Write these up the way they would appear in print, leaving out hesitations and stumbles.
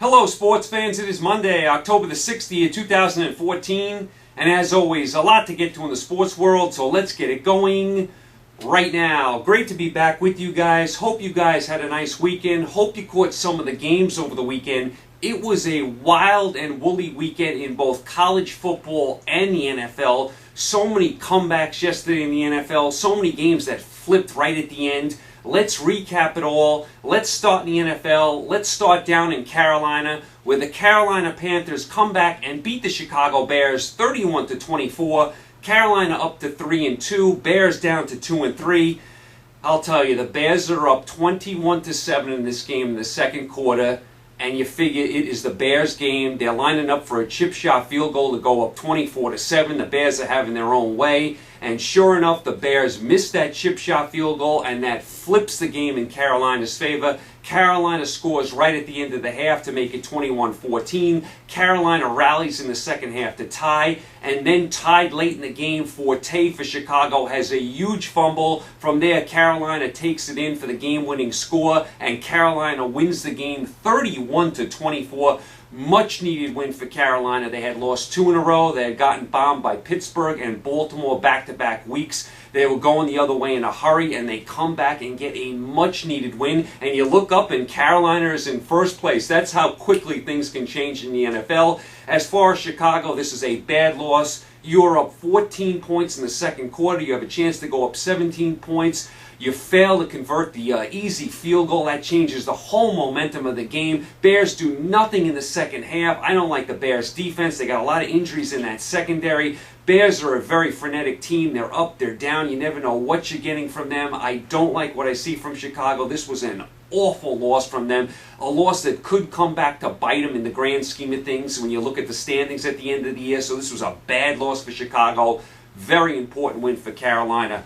Hello sports fans, it is Monday, October the 6th, the year 2014, and as always, a lot to get to in the sports world, so let's get it going right now. Great to be back with you guys. Hope you guys had a nice weekend. Hope you caught some of the games over the weekend. It was a wild and woolly weekend in both college football and the NFL. So many comebacks yesterday in the NFL, so many games that flipped right at the end. Let's recap it all. Let's start in the NFL. Let's start down in Carolina, where the Carolina Panthers come back and beat the Chicago Bears 31-24. Carolina up to 3-2. Bears down to 2-3. I'll tell you, the Bears are up 21-7 in this game in the second quarter, and you figure it is the Bears game. They're lining up for a chip shot field goal to go up 24-7. The Bears are having their own way. And sure enough, the Bears missed that chip shot field goal, and that flips the game in Carolina's favor. Carolina scores right at the end of the half to make it 21-14. Carolina rallies in the second half to tie, and then tied late in the game. Forte for Chicago has a huge fumble. From there, Carolina takes it in for the game-winning score, and Carolina wins the game 31-24. Much needed win for Carolina. They had lost 2 in a row. They had gotten bombed by Pittsburgh and Baltimore back-to-back weeks. They were going the other way in a hurry, and they come back and get a much needed win. And you look up and Carolina is in first place. That's how quickly things can change in the NFL. As far as Chicago, this is a bad loss. You're up 14 points in the second quarter. You have a chance to go up 17 points. You fail to convert the easy field goal. That changes the whole momentum of the game. Bears do nothing in the second half. I don't like the Bears' defense. They got a lot of injuries in that secondary. Bears are a very frenetic team. They're up, they're down. You never know what you're getting from them. I don't like what I see from Chicago. This was an awful loss from them. A loss that could come back to bite them in the grand scheme of things when you look at the standings at the end of the year. So this was a bad loss for Chicago. Very important win for Carolina.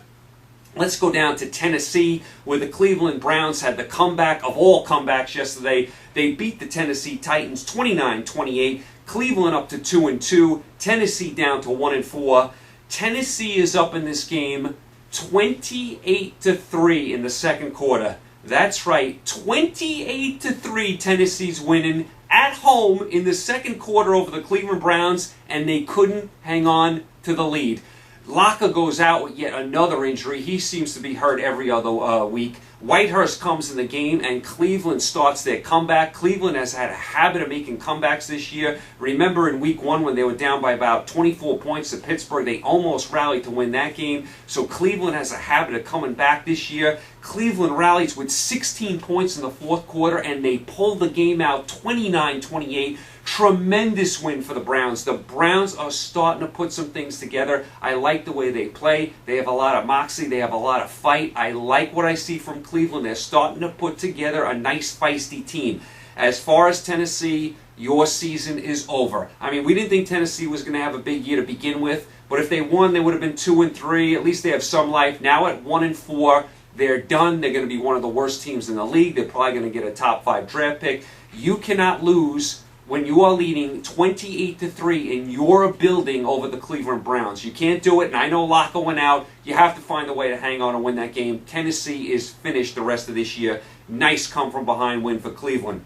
Let's go down to Tennessee, where the Cleveland Browns had the comeback of all comebacks yesterday. They beat the Tennessee Titans 29-28. Cleveland up to 2-2. Tennessee down to 1-4. Tennessee is up in this game 28-3 in the second quarter. That's right, 28-3. Tennessee's winning at home in the second quarter over the Cleveland Browns, and they couldn't hang on to the lead. Locker goes out with yet another injury. He seems to be hurt every other week. Whitehurst comes in the game, and Cleveland starts their comeback. Cleveland has had a habit of making comebacks this year. Remember in week 1 when they were down by about 24 points to Pittsburgh, they almost rallied to win that game. So Cleveland has a habit of coming back this year. Cleveland rallies with 16 points in the fourth quarter, and they pull the game out 29-28. Tremendous win for the Browns. The Browns are starting to put some things together. I like the way they play. They have a lot of moxie. They have a lot of fight. I like what I see from Cleveland. They're starting to put together a nice feisty team. As far as Tennessee, your season is over. I mean, we didn't think Tennessee was going to have a big year to begin with, but if they won, they would have been 2-3. At least they have some life. Now at 1-4, they're done. They're going to be one of the worst teams in the league. They're probably going to get a top 5 draft pick. You cannot lose when you are leading 28-3 in your building over the Cleveland Browns. You can't do it, and I know Locker went out. You have to find a way to hang on and win that game. Tennessee is finished the rest of this year. Nice come-from-behind win for Cleveland.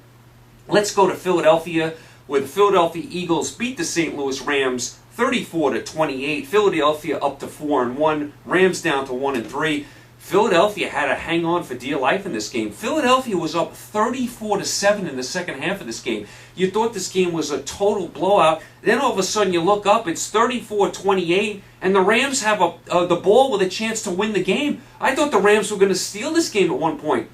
Let's go to Philadelphia, where the Philadelphia Eagles beat the St. Louis Rams 34-28. Philadelphia up to 4-1. Rams down to 1-3. Philadelphia had to hang on for dear life in this game. Philadelphia was up 34-7 in the second half of this game. You thought this game was a total blowout. Then all of a sudden you look up, it's 34-28, and the Rams have the ball with a chance to win the game. I thought the Rams were going to steal this game at one point.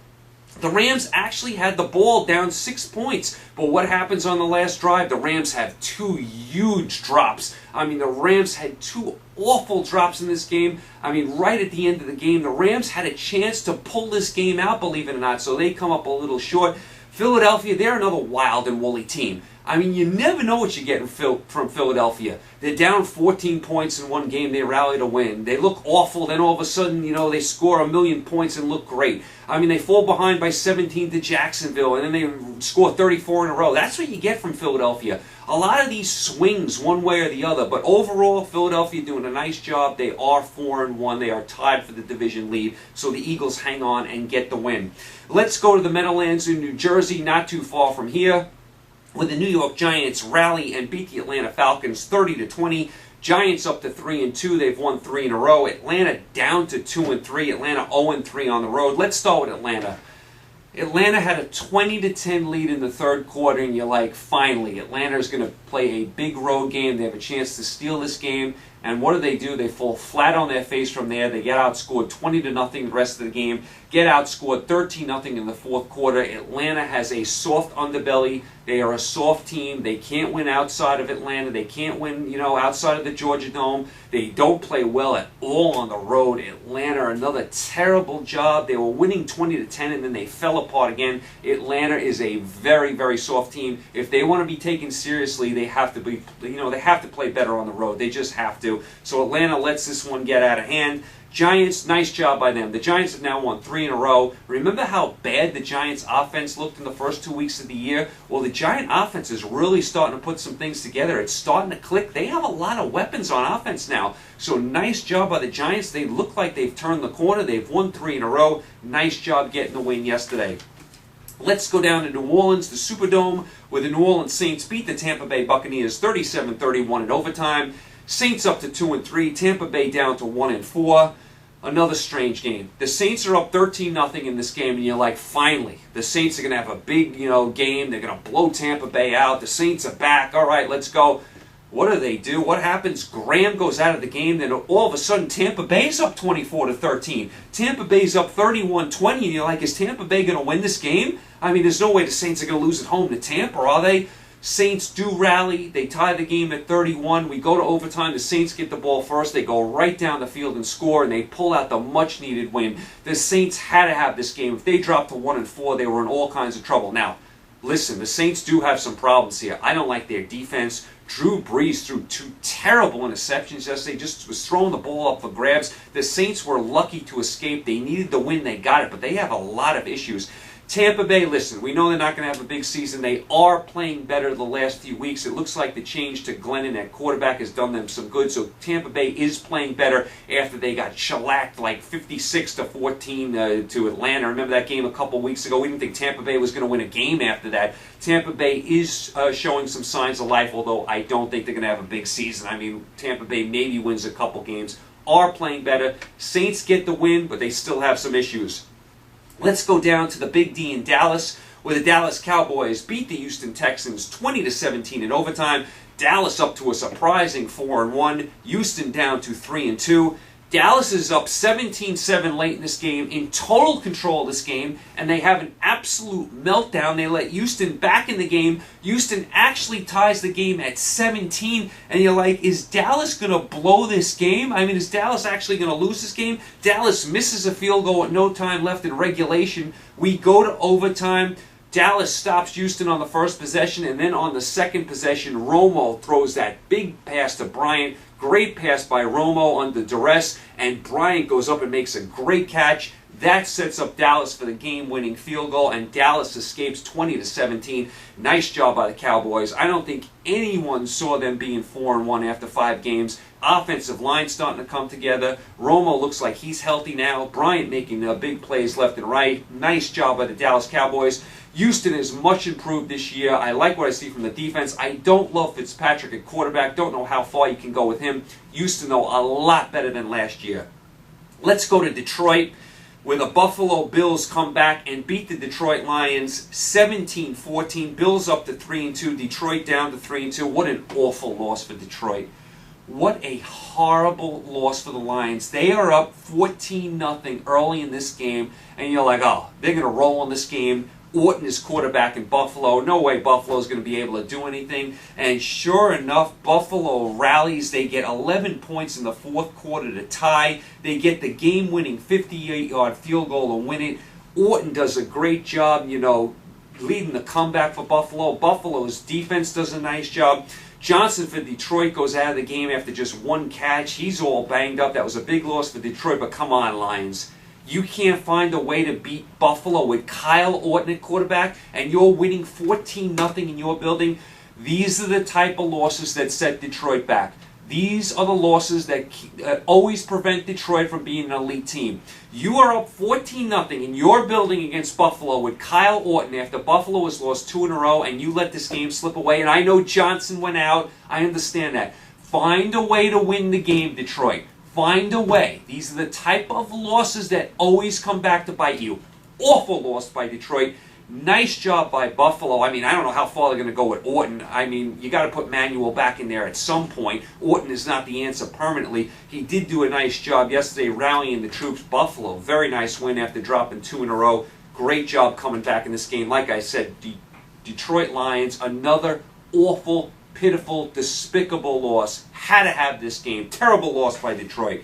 The Rams actually had the ball down 6 points. But what happens on the last drive? The Rams have 2 huge drops. I mean, the Rams had 2 awful drops in this game. I mean, right at the end of the game, the Rams had a chance to pull this game out, believe it or not. So they come up a little short. Philadelphia, they're another wild and woolly team. I mean, you never know what you're getting from Philadelphia. They're down 14 points in one game. They rally to win. They look awful. Then all of a sudden, they score 1,000,000 points and look great. I mean, they fall behind by 17 to Jacksonville, and then they score 34 in a row. That's what you get from Philadelphia. A lot of these swings one way or the other. But overall, Philadelphia doing a nice job. They are 4-1. They are tied for the division lead. So the Eagles hang on and get the win. Let's go to the Meadowlands in New Jersey, not too far from here. with the New York Giants rally and beat the Atlanta Falcons 30-20. Giants up to 3-2. They've won 3 in a row. Atlanta down to 2-3. Atlanta 0-3 on the road. Let's start with Atlanta. Atlanta had a 20-10 lead in the third quarter, and you're like, finally, Atlanta is going to play a big road game. They have a chance to steal this game. And what do? They fall flat on their face from there. They get outscored 20-0 the rest of the game. Get outscored 13-0 in the fourth quarter. Atlanta has a soft underbelly. They are a soft team. They can't win outside of Atlanta. They can't win, outside of the Georgia Dome. They don't play well at all on the road. Atlanta, another terrible job. They were winning 20-10, and then they fell apart again. Atlanta is a very, very soft team. If they want to be taken seriously, they have to be, they have to play better on the road. They just have to. So Atlanta lets this one get out of hand. Giants, nice job by them. The Giants have now won 3 in a row. Remember how bad the Giants' offense looked in the first 2 weeks of the year? Well, the Giant offense is really starting to put some things together. It's starting to click. They have a lot of weapons on offense now. So nice job by the Giants. They look like they've turned the corner. They've won 3 in a row. Nice job getting the win yesterday. Let's go down to New Orleans, the Superdome, where the New Orleans Saints beat the Tampa Bay Buccaneers 37-31 in overtime. Saints up to 2-3. Tampa Bay down to 1-4. Another strange game. The Saints are up 13-0 in this game, and you're like, finally, the Saints are going to have a big, game. They're going to blow Tampa Bay out. The Saints are back. All right, let's go. What do? What happens? Graham goes out of the game. Then all of a sudden, Tampa Bay's up 24-13. Tampa Bay's up 31-20, and you're like, is Tampa Bay going to win this game? I mean, there's no way the Saints are going to lose at home to Tampa, are they? Saints do rally. They tie the game at 31. We go to overtime. The Saints get the ball first. They go right down the field and score, and they pull out the much-needed win. The Saints had to have this game. If they dropped to 1-4, they were in all kinds of trouble. Now, listen, the Saints do have some problems here. I don't like their defense. Drew Brees threw 2 terrible interceptions yesterday. Just was throwing the ball up for grabs. The Saints were lucky to escape. They needed the win. They got it, but they have a lot of issues. Tampa Bay, listen, we know they're not going to have a big season. They are playing better the last few weeks. It looks like the change to Glennon at quarterback has done them some good. So Tampa Bay is playing better after they got shellacked like 56-14 to Atlanta. Remember that game a couple weeks ago? We didn't think Tampa Bay was going to win a game after that. Tampa Bay is showing some signs of life, although I don't think they're going to have a big season. I mean, Tampa Bay maybe wins a couple games. Are playing better. Saints get the win, but they still have some issues. Let's go down to the Big D in Dallas, where the Dallas Cowboys beat the Houston Texans 20-17 in overtime. Dallas up to a surprising 4-1. Houston down to 3-2. Dallas is up 17-7 late in this game, in total control of this game, and they have an absolute meltdown. They let Houston back in the game. Houston actually ties the game at 17, and you're like, is Dallas going to blow this game? I mean, is Dallas actually going to lose this game? Dallas misses a field goal with no time left in regulation. We go to overtime. Dallas stops Houston on the first possession, and then on the second possession, Romo throws that big pass to Bryant. Great pass by Romo under duress, and Bryant goes up and makes a great catch. That sets up Dallas for the game-winning field goal, and Dallas escapes 20-17. Nice job by the Cowboys. I don't think anyone saw them being 4-1 after 5 games. Offensive line starting to come together. Romo looks like he's healthy now. Bryant making big plays left and right. Nice job by the Dallas Cowboys. Houston is much improved this year. I like what I see from the defense. I don't love Fitzpatrick at quarterback. Don't know how far you can go with him. Houston, though, a lot better than last year. Let's go to Detroit, where the Buffalo Bills come back and beat the Detroit Lions 17-14. Bills up to 3-2. Detroit down to 3-2. What an awful loss for Detroit. What a horrible loss for the Lions. They are up 14-0 early in this game, and you're like, oh, they're going to roll on this game. Orton is quarterback in Buffalo. No way Buffalo's going to be able to do anything. And sure enough, Buffalo rallies. They get 11 points in the fourth quarter to tie. They get the game-winning 58-yard field goal to win it. Orton does a great job, leading the comeback for Buffalo. Buffalo's defense does a nice job. Johnson for Detroit goes out of the game after just 1 catch. He's all banged up. That was a big loss for Detroit, but come on, Lions. You can't find a way to beat Buffalo with Kyle Orton at quarterback, and you're winning 14-0 in your building. These are the type of losses that set Detroit back. These are the losses that always prevent Detroit from being an elite team. You are up 14-0 in your building against Buffalo with Kyle Orton after Buffalo has lost 2 in a row, and you let this game slip away. And I know Johnson went out. I understand that. Find a way to win the game, Detroit. Find a way. These are the type of losses that always come back to bite you. Awful loss by Detroit. Nice job by Buffalo. I mean, I don't know how far they're going to go with Orton. I mean, you got to put Manuel back in there at some point. Orton is not the answer permanently. He did do a nice job yesterday rallying the troops. Buffalo, very nice win after dropping 2 in a row. Great job coming back in this game. Like I said, Detroit Lions, another awful, pitiful, despicable loss. Had to have this game. Terrible loss by Detroit.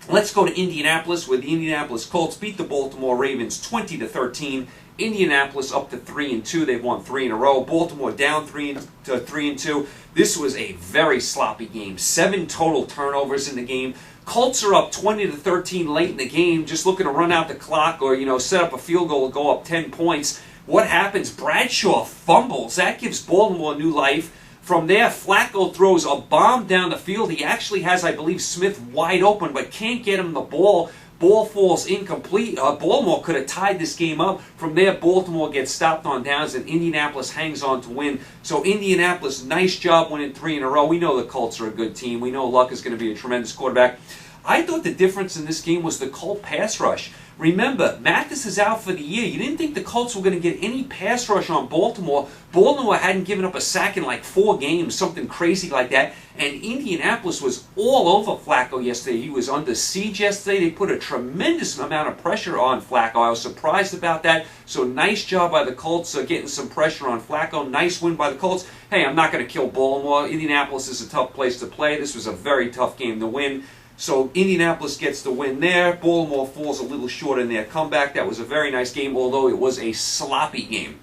Let's go to Indianapolis, where the Indianapolis Colts beat the Baltimore Ravens 20-13. Indianapolis up to 3-2. They've won 3 in a row. Baltimore down 3-2. This was a very sloppy game. 7 total turnovers in the game. Colts are up 20-13 late in the game, just looking to run out the clock or set up a field goal, go up 10 points. What happens? Bradshaw fumbles. That gives Baltimore new life. From there, Flacco throws a bomb down the field. He actually has, I believe, Smith wide open, but can't get him the ball. Ball falls incomplete. Baltimore could have tied this game up. From there, Baltimore gets stopped on downs, and Indianapolis hangs on to win. So Indianapolis, nice job winning 3 in a row. We know the Colts are a good team. We know Luck is going to be a tremendous quarterback. I thought the difference in this game was the Colt pass rush. Remember, Mathis is out for the year. You didn't think the Colts were going to get any pass rush on Baltimore. Baltimore hadn't given up a sack in like 4 games, something crazy like that. And Indianapolis was all over Flacco yesterday. He was under siege yesterday. They put a tremendous amount of pressure on Flacco. I was surprised about that. So nice job by the Colts getting some pressure on Flacco. Nice win by the Colts. Hey, I'm not going to kill Baltimore. Indianapolis is a tough place to play. This was a very tough game to win. So Indianapolis gets the win there. Baltimore falls a little short in their comeback. That was a very nice game, although it was a sloppy game.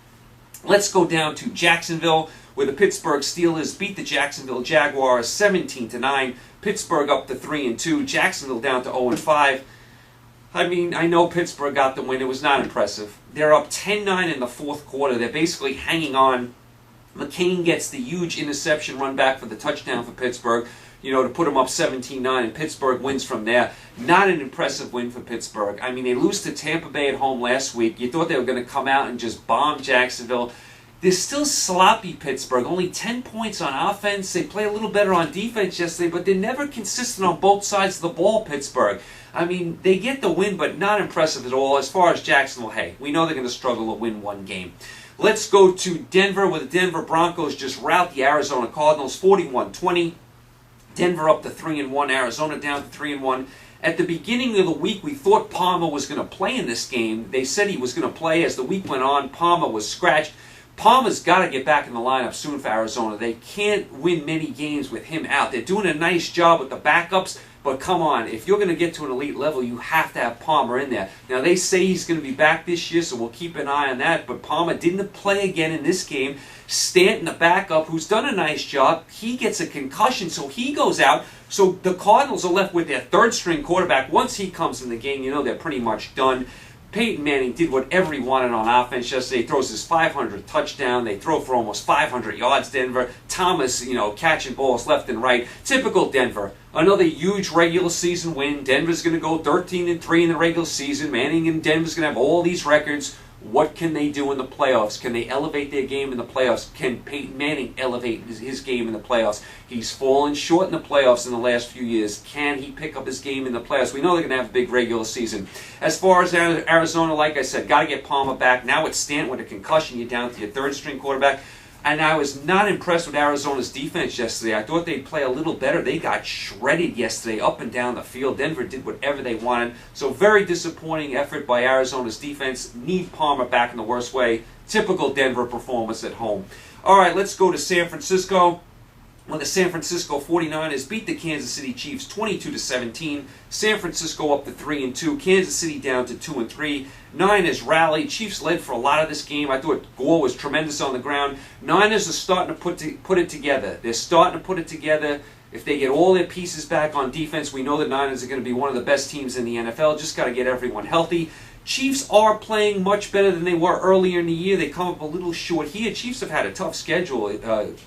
Let's go down to Jacksonville, where the Pittsburgh Steelers beat the Jacksonville Jaguars 17-9. Pittsburgh up to 3-2. Jacksonville down to 0-5. I mean, I know Pittsburgh got the win. It was not impressive. They're up 10-9 in the fourth quarter. They're basically hanging on. McCain gets the huge interception run back for the touchdown for Pittsburgh, to put them up 17-9, and Pittsburgh wins from there. Not an impressive win for Pittsburgh. I mean, they lose to Tampa Bay at home last week. You thought they were going to come out and just bomb Jacksonville. They're still sloppy, Pittsburgh. Only 10 points on offense. They play a little better on defense yesterday, but they're never consistent on both sides of the ball, Pittsburgh. I mean, they get the win, but not impressive at all. As far as Jacksonville, hey, we know they're going to struggle to win one game. Let's go to Denver, where the Denver Broncos just rout the Arizona Cardinals 41-20. Denver up to 3-1, Arizona down to 3-1. At the beginning of the week, we thought Palmer was going to play in this game. They said he was going to play. As the week went on, Palmer was scratched. Palmer's got to get back in the lineup soon for Arizona. They can't win many games with him out. They're doing a nice job with the backups, but come on, if you're going to get to an elite level, you have to have Palmer in there. Now, they say he's going to be back this year, so we'll keep an eye on that, but Palmer didn't play again in this game. Stanton, the backup, who's done a nice job, he gets a concussion, so he goes out. So the Cardinals are left with their third-string quarterback. Once he comes in the game, they're pretty much done. Peyton Manning did whatever he wanted on offense yesterday. He throws his 500th touchdown. They throw for almost 500 yards, Denver. Thomas, catching balls left and right. Typical Denver. Another huge regular season win. Denver's going to go 13-3 in the regular season. Manning and Denver's going to have all these records. What can they do in the playoffs? Can they elevate their game in the playoffs? Can Peyton Manning elevate his game in the playoffs? He's fallen short in the playoffs in the last few years. Can he pick up his game in the playoffs? We know they're going to have a big regular season. As far as Arizona, like I said, got to get Palmer back. Now it's Stanton with a concussion. You're down to your third-string quarterback. And I was not impressed with Arizona's defense yesterday. I thought they'd play a little better. They got shredded yesterday up and down the field. Denver did whatever they wanted. So very disappointing effort by Arizona's defense. Need Palmer back in the worst way. Typical Denver performance at home. All right, let's go to San Francisco. Well, the San Francisco 49ers beat the Kansas City Chiefs 22-17. San Francisco up to 3-2. Kansas City down to 2-3. Niners rallied. Chiefs led for a lot of this game. I thought Gore was tremendous on the ground. Niners are starting to put it together. They're starting to put it together. If they get all their pieces back on defense, we know the Niners are going to be one of the best teams in the NFL. Just got to get everyone healthy. Chiefs are playing much better than they were earlier in the year. They come up a little short here. Chiefs have had a tough schedule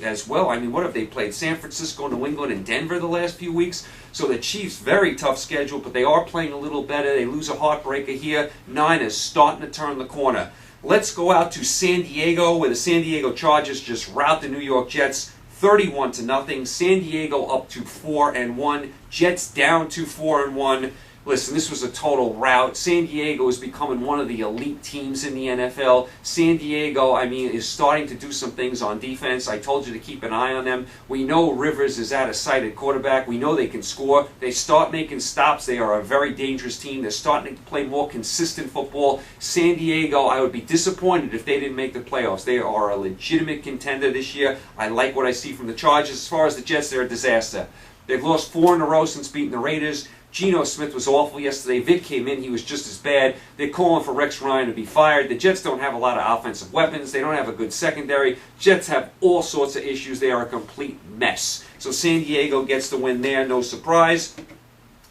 as well. I mean, what have they played? San Francisco, New England, and Denver the last few weeks. So the Chiefs, very tough schedule, but they are playing a little better. They lose a heartbreaker here. Niners starting to turn the corner. Let's go out to San Diego, where the San Diego Chargers just rout the New York Jets 31-0. San Diego up to 4-1. Jets down to 4-1. Listen, this was a total rout. San Diego is becoming one of the elite teams in the NFL. San Diego, I mean, is starting to do some things on defense. I told you to keep an eye on them. We know Rivers is out of sight at quarterback. We know they can score. They start making stops. They are a very dangerous team. They're starting to play more consistent football. San Diego, I would be disappointed if they didn't make the playoffs. They are a legitimate contender this year. I like what I see from the Chargers. As far as the Jets, they're a disaster. They've lost 4 in a row since beating the Raiders. Geno Smith was awful yesterday. Vic came in. He was just as bad. They're calling for Rex Ryan to be fired. The Jets don't have a lot of offensive weapons. They don't have a good secondary. Jets have all sorts of issues. They are a complete mess. So San Diego gets the win there. No surprise.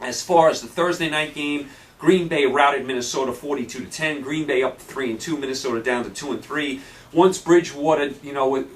As far as the Thursday night game, Green Bay routed Minnesota 42-10. Green Bay up 3-2. Minnesota down to 2-3. Once Bridgewater,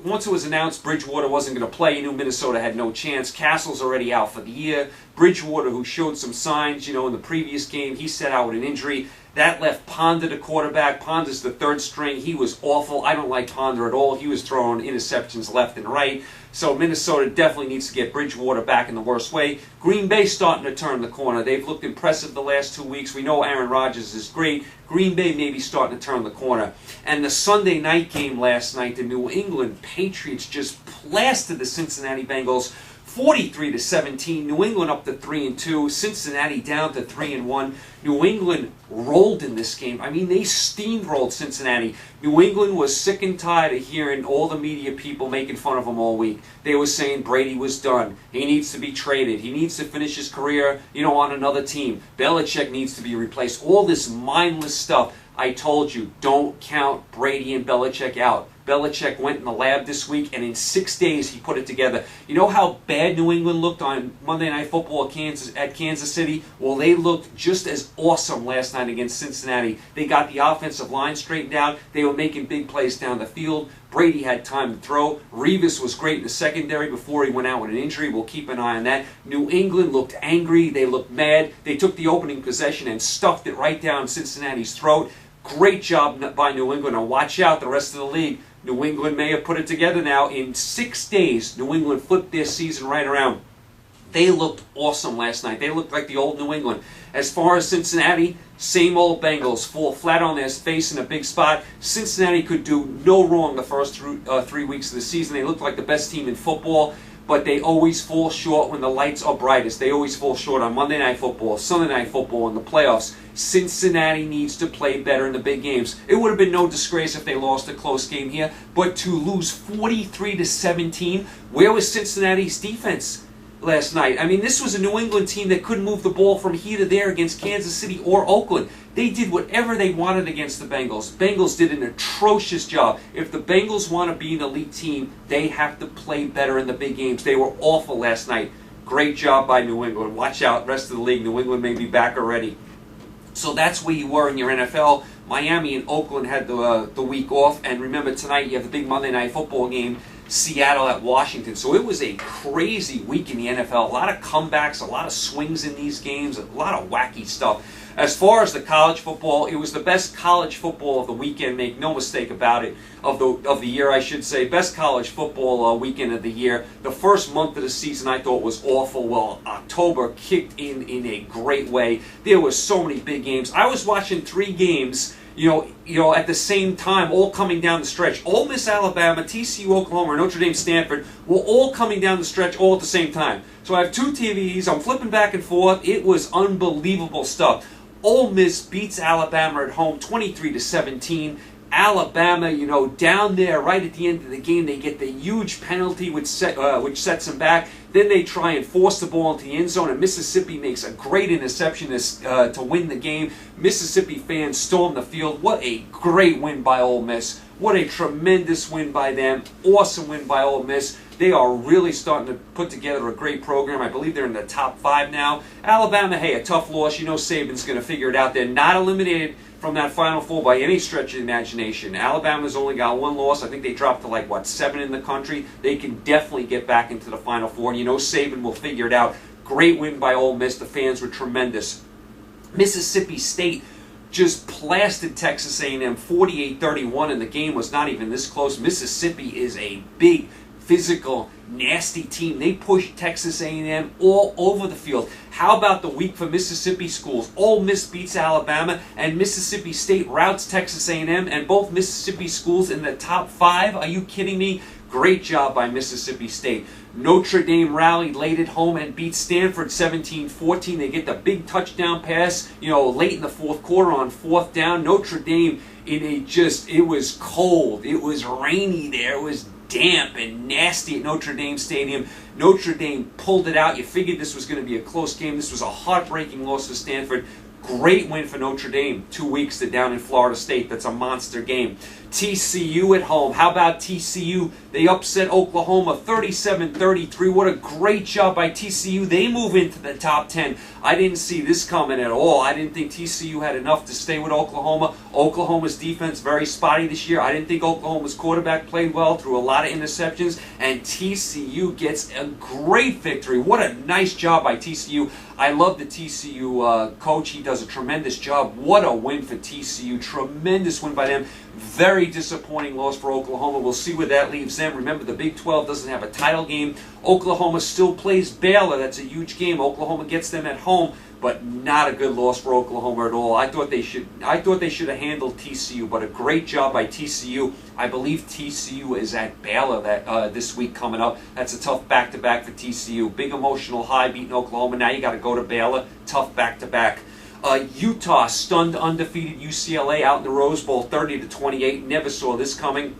once it was announced Bridgewater wasn't going to play, you knew Minnesota had no chance. Castle's already out for the year. Bridgewater, who showed some signs, in the previous game, he set out with an injury. That left Ponder the quarterback. Ponder's the third string. He was awful. I don't like Ponder at all. He was throwing interceptions left and right. So Minnesota definitely needs to get Bridgewater back in the worst way. Green Bay starting to turn the corner. They've looked impressive the last 2 weeks. We know Aaron Rodgers is great. Green Bay may be starting to turn the corner. And the Sunday night game last night, the New England Patriots just blasted the Cincinnati Bengals 43-17. New England up to 3-2. Cincinnati down to 3-1. New England rolled in this game. I mean, they steamrolled Cincinnati. New England was sick and tired of hearing all the media people making fun of them all week. They were saying Brady was done. He needs to be traded. He needs to finish his career, on another team. Belichick needs to be replaced. All this mindless stuff. I told you, don't count Brady and Belichick out. Belichick went in the lab this week, and in 6 days he put it together. You know how bad New England looked on Monday Night Football at Kansas City? Well, they looked just as awesome last night against Cincinnati. They got the offensive line straightened out. They were making big plays down the field. Brady had time to throw. Revis was great in the secondary before he went out with an injury. We'll keep an eye on that. New England looked angry. They looked mad. They took the opening possession and stuffed it right down Cincinnati's throat. Great job by New England. And watch out, the rest of the league. New England may have put it together now. In 6 days, New England flipped their season right around. They looked awesome last night. They looked like the old New England. As far as Cincinnati, same old Bengals, fall flat on their face in a big spot. Cincinnati could do no wrong the first 3 weeks of the season. They looked like the best team in football, but they always fall short when the lights are brightest. They always fall short on Monday Night Football, Sunday Night Football, in the playoffs. Cincinnati needs to play better in the big games. It would have been no disgrace if they lost a close game here, but to lose 43-17, where was Cincinnati's defense last night? I mean, this was a New England team that couldn't move the ball from here to there against Kansas City or Oakland. They did whatever they wanted against the Bengals. Bengals did an atrocious job. If the Bengals want to be an elite team, they have to play better in the big games. They were awful last night. Great job by New England. Watch out, rest of the league. New England may be back already. So that's where you were in your NFL. Miami and Oakland had the week off. And remember, tonight you have the big Monday Night Football game, Seattle at Washington. So it was a crazy week in the NFL. A lot of comebacks, a lot of swings in these games, a lot of wacky stuff. As far as the college football, it was the best college football of the weekend. Make no mistake about it. Of the year, I should say. Best college football weekend of the year. The first month of the season I thought was awful. Well, October kicked in a great way. There were so many big games. I was watching 3 games, at the same time, all coming down the stretch. Ole Miss, Alabama, TCU, Oklahoma, Notre Dame, Stanford were all coming down the stretch all at the same time. So I have 2 TVs. I'm flipping back and forth. It was unbelievable stuff. Ole Miss beats Alabama at home 23-17. Alabama, down there right at the end of the game, they get the huge penalty which sets them back. Then they try and force the ball into the end zone, and Mississippi makes a great interception to win the game. Mississippi fans storm the field. What a great win by Ole Miss. What a tremendous win by them. Awesome win by Ole Miss. They are really starting to put together a great program. I believe they're in the top 5 now. Alabama, hey, a tough loss. Saban's going to figure it out. They're not eliminated from that Final Four by any stretch of the imagination. Alabama's only got one loss. I think they dropped to like, what, 7 in the country. They can definitely get back into the Final Four. And you know Saban will figure it out. Great win by Ole Miss. The fans were tremendous. Mississippi State just blasted Texas A&M 48-31, and the game was not even this close. Mississippi is a big, physical, nasty team. They pushed Texas A&M all over the field. How about the week for Mississippi schools? Ole Miss beats Alabama, and Mississippi State routs Texas A&M, and both Mississippi schools in the top 5. Are you kidding me? Great job by Mississippi State. Notre Dame rallied late at home and beat Stanford 17-14. They get the big touchdown pass, late in the fourth quarter on 4th down. Notre Dame it was cold. It was rainy there. It was damp and nasty at Notre Dame Stadium. Notre Dame pulled it out. You figured this was going to be a close game. This was a heartbreaking loss for Stanford. Great win for Notre Dame. 2 weeks to down in Florida State. That's a monster game. TCU at home. How about TCU? They upset Oklahoma 37-33. What a great job by TCU. They move into the top 10. I didn't see this coming at all. I didn't think TCU had enough to stay with Oklahoma. Oklahoma's defense very spotty this year. I didn't think Oklahoma's quarterback played well, threw a lot of interceptions, and TCU gets a great victory. What a nice job by TCU. I love the TCU coach. He does a tremendous job. What a win for TCU. Tremendous win by them. Very disappointing loss for Oklahoma. We'll see where that leaves them. Remember, the Big 12 doesn't have a title game. Oklahoma still plays Baylor. That's a huge game. Oklahoma gets them at home, but not a good loss for Oklahoma at all. I thought they should have handled TCU, but a great job by TCU. I believe TCU is at Baylor this week coming up. That's a tough back-to-back for TCU. Big emotional high beating Oklahoma. Now you got to go to Baylor. Tough back-to-back. Utah stunned undefeated UCLA out in the Rose Bowl 30-28. Never saw this coming.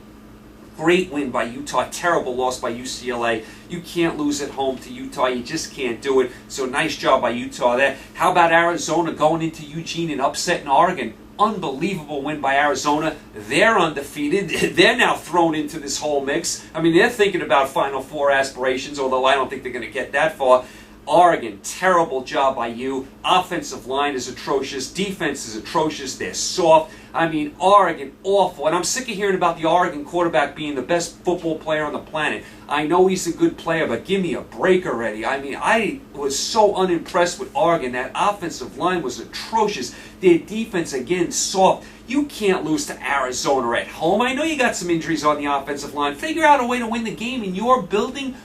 Great win by Utah. Terrible loss by UCLA. You can't lose at home to Utah. You just can't do it. So nice job by Utah there. How about Arizona going into Eugene and upsetting Oregon? Unbelievable win by Arizona. They're undefeated. They're now thrown into this whole mix. I mean, they're thinking about Final Four aspirations, although I don't think they're going to get that far. Oregon, terrible job by you. Offensive line is atrocious. Defense is atrocious. They're soft. I mean, Oregon, awful. And I'm sick of hearing about the Oregon quarterback being the best football player on the planet. I know he's a good player, but give me a break already. I mean, I was so unimpressed with Oregon. That offensive line was atrocious. Their defense, again, soft. You can't lose to Arizona at home. I know you got some injuries on the offensive line. Figure out a way to win the game in your building.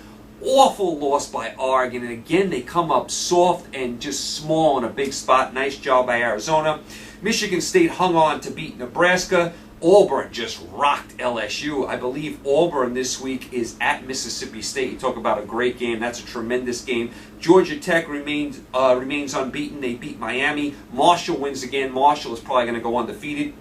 Awful loss by Oregon, and again they come up soft and just small in a big spot. Nice job by Arizona. Michigan State hung on to beat Nebraska. Auburn just rocked LSU. I believe Auburn this week is at Mississippi State. You talk about a great game. That's a tremendous game. Georgia Tech remains unbeaten. They beat Miami. Marshall wins again. Marshall is probably going to go undefeated.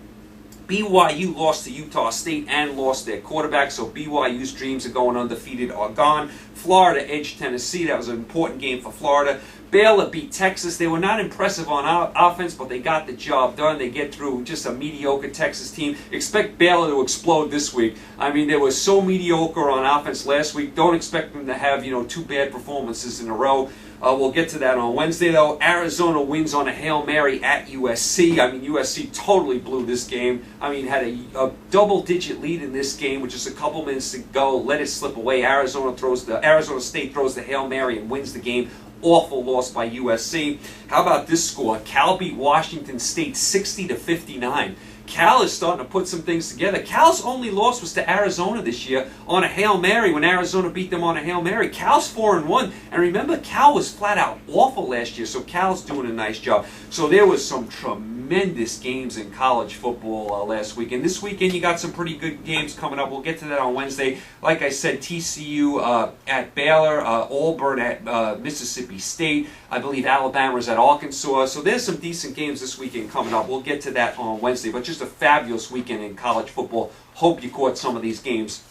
BYU lost to Utah State and lost their quarterback, so BYU's dreams of going undefeated are gone. Florida edged Tennessee. That was an important game for Florida. Baylor beat Texas. They were not impressive on offense, but they got the job done. They get through just a mediocre Texas team. Expect Baylor to explode this week. I mean, they were so mediocre on offense last week. Don't expect them to have, 2 bad performances in a row. We'll get to that on Wednesday, though. Arizona wins on a Hail Mary at USC. I mean, USC totally blew this game. I mean, had a double-digit lead in this game with just a couple minutes to go. Let it slip away. Arizona State throws the Hail Mary and wins the game. Awful loss by USC. How about this score? Cal beat Washington State 60-59. Cal is starting to put some things together. Cal's only loss was to Arizona this year on a Hail Mary when Arizona beat them on a Hail Mary. Cal's 4-1. And remember, Cal was flat out awful last year, so Cal's doing a nice job. So there was some tremendous games in college football last weekend. This weekend you got some pretty good games coming up. We'll get to that on Wednesday. Like I said, TCU at Baylor, Auburn at Mississippi State. I believe Alabama's at Arkansas. So there's some decent games this weekend coming up. We'll get to that on Wednesday. But just a fabulous weekend in college football. Hope you caught some of these games.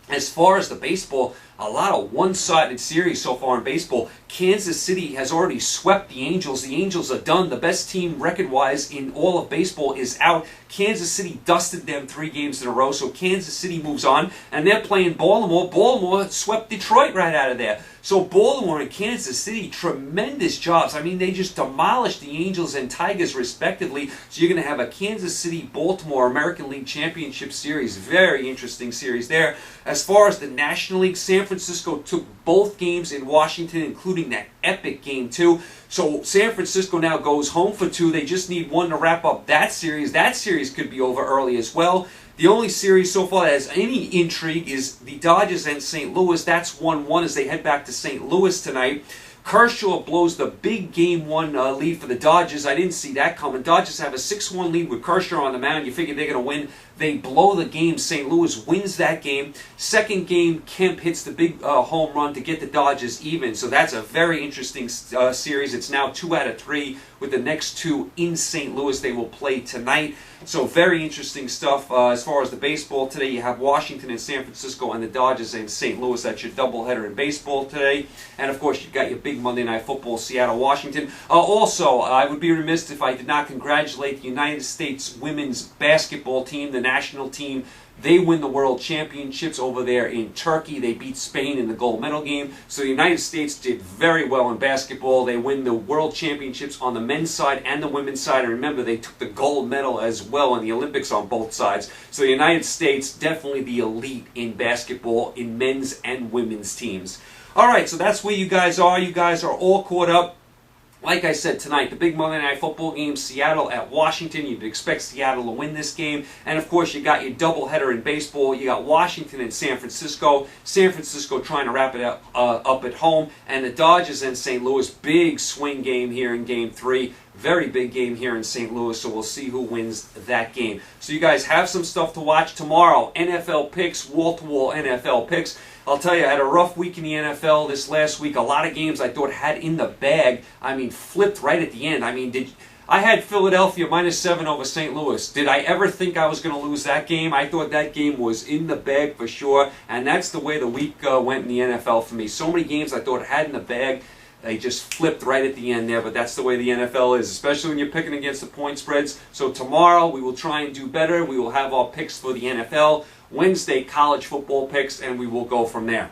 As far as the baseball, a lot of one-sided series so far in baseball. Kansas City has already swept the Angels. The Angels are done. The best team record-wise in all of baseball is out. Kansas City dusted them 3 games in a row, so Kansas City moves on, and they're playing Baltimore. Baltimore swept Detroit right out of there. So Baltimore and Kansas City, tremendous jobs. I mean, they just demolished the Angels and Tigers respectively. So you're going to have a Kansas City-Baltimore American League Championship Series. Very interesting series there. As far as the National League, San Francisco took both games in Washington, including that epic game too. So San Francisco now goes home for 2. They just need 1 to wrap up that series. That series could be over early as well. The only series so far that has any intrigue is the Dodgers and St. Louis. That's 1-1 as they head back to St. Louis tonight. Kershaw blows the big Game 1 lead for the Dodgers. I didn't see that coming. Dodgers have a 6-1 lead with Kershaw on the mound. You figure they're going to win. They blow the game. St. Louis wins that game. Second game, Kemp hits the big home run to get the Dodgers even. So that's a very interesting series. It's now 2 out of 3 with the next 2 in St. Louis. They will play tonight. So very interesting stuff. As far as the baseball today, you have Washington and San Francisco and the Dodgers and St. Louis. That's your doubleheader in baseball today. And of course, you've got your big Monday Night Football, Seattle-Washington. Also, I would be remiss if I did not congratulate the United States women's basketball team, the national team. They win the World Championships over there in Turkey. They beat Spain in the gold medal game. So the United States did very well in basketball. They win the World Championships on the men's side and the women's side. And remember, they took the gold medal as well in the Olympics on both sides. So the United States, definitely the elite in basketball in men's and women's teams. All right, so that's where you guys are. You guys are all caught up. Like I said tonight, the big Monday Night Football game, Seattle at Washington. You'd expect Seattle to win this game. And of course, you got your doubleheader in baseball. You got Washington and San Francisco. San Francisco trying to wrap it up at home. And the Dodgers and St. Louis. Big swing game here in Game 3. Very big game here in St. Louis, so we'll see who wins that game. So you guys have some stuff to watch tomorrow. NFL picks, wall-to-wall NFL picks. I'll tell you, I had a rough week in the NFL this last week. A lot of games I thought had in the bag. I mean, flipped right at the end. I mean, I had Philadelphia -7 over St. Louis. Did I ever think I was going to lose that game? I thought that game was in the bag for sure, and that's the way the week went in the NFL for me. So many games I thought had in the bag. They just flipped right at the end there, but that's the way the NFL is, especially when you're picking against the point spreads. So tomorrow we will try and do better. We will have our picks for the NFL. Wednesday, college football picks, and we will go from there.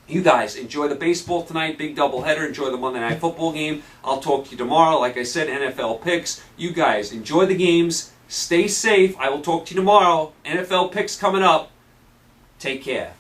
You guys enjoy the baseball tonight, big doubleheader. Enjoy the Monday Night Football game. I'll talk to you tomorrow. Like I said, NFL picks. You guys enjoy the games. Stay safe. I will talk to you tomorrow. NFL picks coming up. Take care.